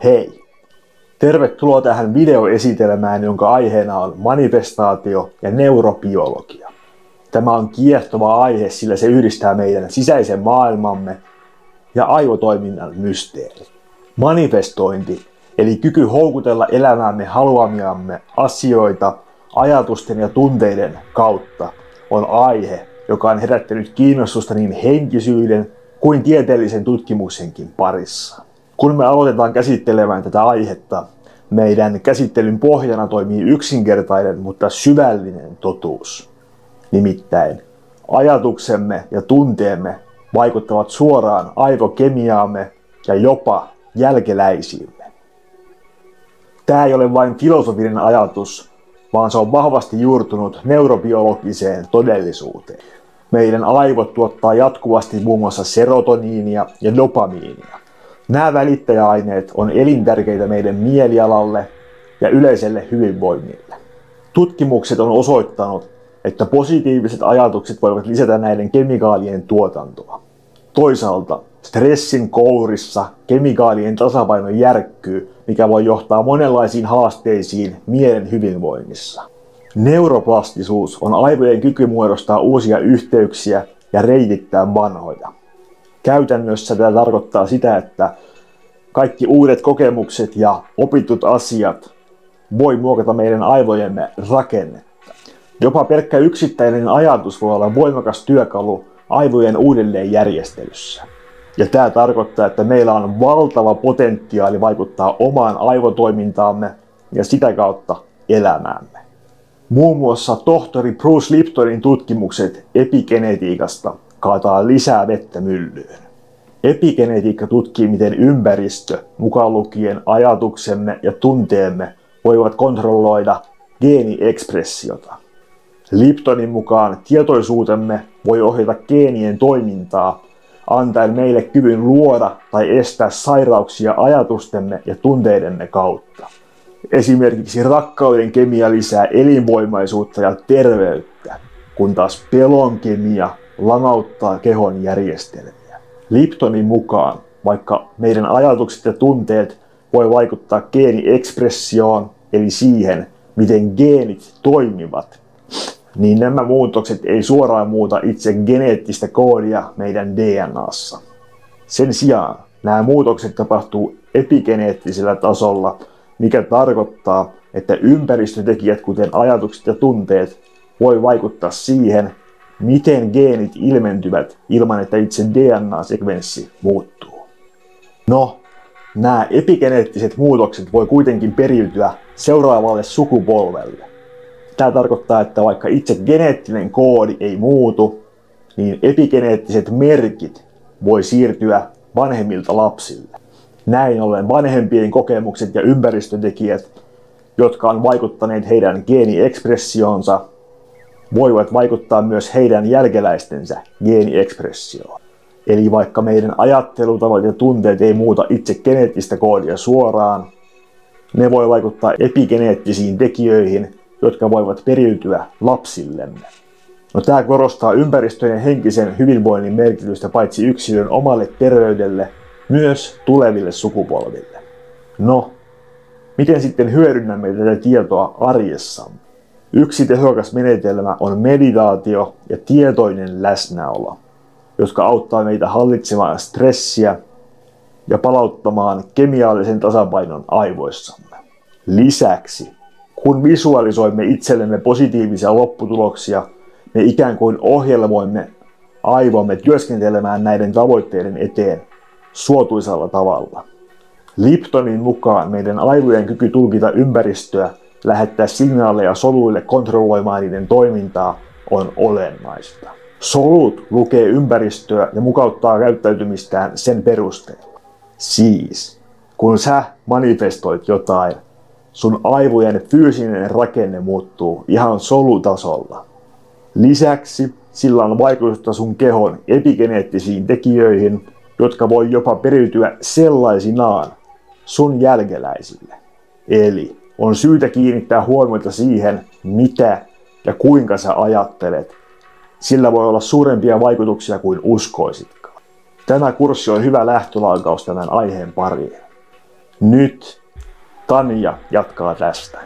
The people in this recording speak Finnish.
Hei! Tervetuloa tähän videoesitelmään, jonka aiheena on manifestaatio ja neurobiologia. Tämä on kiehtova aihe, sillä se yhdistää meidän sisäisen maailmamme ja aivotoiminnan mysteeri. Manifestointi, eli kyky houkutella elämäämme haluamiamme asioita ajatusten ja tunteiden kautta, on aihe, joka on herättänyt kiinnostusta niin henkisyyden kuin tieteellisen tutkimuksenkin parissa. Kun me aloitetaan käsittelemään tätä aihetta, meidän käsittelyn pohjana toimii yksinkertainen, mutta syvällinen totuus. Nimittäin ajatuksemme ja tunteemme vaikuttavat suoraan aivokemiaamme ja jopa jälkeläisiimme. Tämä ei ole vain filosofinen ajatus, vaan se on vahvasti juurtunut neurobiologiseen todellisuuteen. Meidän aivot tuottaa jatkuvasti muun muassa serotoniinia ja dopamiinia. Nämä välittäjäaineet on elintärkeitä meidän mielialalle ja yleiselle hyvinvoinnille. Tutkimukset on osoittanut, että positiiviset ajatukset voivat lisätä näiden kemikaalien tuotantoa. Toisaalta stressin kourissa kemikaalien tasapaino järkkyy, mikä voi johtaa monenlaisiin haasteisiin mielen hyvinvoinnissa. Neuroplastisuus on aivojen kyky muodostaa uusia yhteyksiä ja reitittää vanhoja. Käytännössä tämä tarkoittaa sitä, että kaikki uudet kokemukset ja opitut asiat voi muokata meidän aivojemme rakennetta. Jopa pelkkä yksittäinen ajatus voi olla voimakas työkalu aivojen uudelleenjärjestelyssä. Ja tämä tarkoittaa, että meillä on valtava potentiaali vaikuttaa omaan aivotoimintaamme ja sitä kautta elämäämme. Muun muassa tohtori Bruce Liptonin tutkimukset epigenetiikasta kaataa lisää vettä myllyyn. Epigenetiikka tutkii, miten ympäristö, mukaan lukien ajatuksemme ja tunteemme, voivat kontrolloida geeniekspressiota. Liptonin mukaan tietoisuutemme voi ohjata geenien toimintaa, antaen meille kyvyn luoda tai estää sairauksia ajatustemme ja tunteidemme kautta. Esimerkiksi rakkauden kemia lisää elinvoimaisuutta ja terveyttä, kun taas pelon kemia lamauttaa kehon järjestelmiä. Liptonin mukaan, vaikka meidän ajatukset ja tunteet voi vaikuttaa geeniekspressioon, eli siihen, miten geenit toimivat, niin nämä muutokset ei suoraan muuta itse geneettistä koodia meidän DNAssa. Sen sijaan nämä muutokset tapahtuu epigeneettisellä tasolla, mikä tarkoittaa, että ympäristötekijät, kuten ajatukset ja tunteet, voi vaikuttaa siihen, miten geenit ilmentyvät ilman, että itse DNA-sekvenssi muuttuu. No, nämä epigeneettiset muutokset voi kuitenkin periytyä seuraavalle sukupolvelle. Tämä tarkoittaa, että vaikka itse geneettinen koodi ei muutu, niin epigeneettiset merkit voi siirtyä vanhemmilta lapsille. Näin ollen vanhempien kokemukset ja ympäristötekijät, jotka on vaikuttaneet heidän geeniekspressioonsa, voivat vaikuttaa myös heidän jälkeläistensä geeniekspressioon. Eli vaikka meidän ajattelutavat ja tunteet ei muuta itse geneettistä koodia suoraan, ne voi vaikuttaa epigeneettisiin tekijöihin, jotka voivat periytyä lapsillemme. No, tämä korostaa ympäristön ja henkisen hyvinvoinnin merkitystä paitsi yksilön omalle terveydelle, myös tuleville sukupolville. No, miten sitten hyödynnämme tätä tietoa arjessamme? Yksi tehokas menetelmä on meditaatio ja tietoinen läsnäolo, jotka auttaa meitä hallitsemaan stressiä ja palauttamaan kemiallisen tasapainon aivoissamme. Lisäksi, kun visualisoimme itsellemme positiivisia lopputuloksia, me ikään kuin ohjelmoimme aivomme työskentelemään näiden tavoitteiden eteen suotuisalla tavalla. Liptonin mukaan meidän aivojen kyky tulkita ympäristöä, lähettää signaaleja soluille kontrolloimaan niiden toimintaa on olennaista. Solut lukee ympäristöä ja mukauttaa käyttäytymistään sen perusteella. Siis, kun sä manifestoit jotain, sun aivojen fyysinen rakenne muuttuu ihan solutasolla. Lisäksi sillä on vaikutusta sun kehon epigeneettisiin tekijöihin, jotka voi jopa periytyä sellaisinaan sun jälkeläisille. Eli on syytä kiinnittää huomiota siihen, mitä ja kuinka sä ajattelet. Sillä voi olla suurempia vaikutuksia kuin uskoisitkaan. Tämä kurssi on hyvä lähtölaukaus tämän aiheen pariin. Nyt Tanja jatkaa tästä.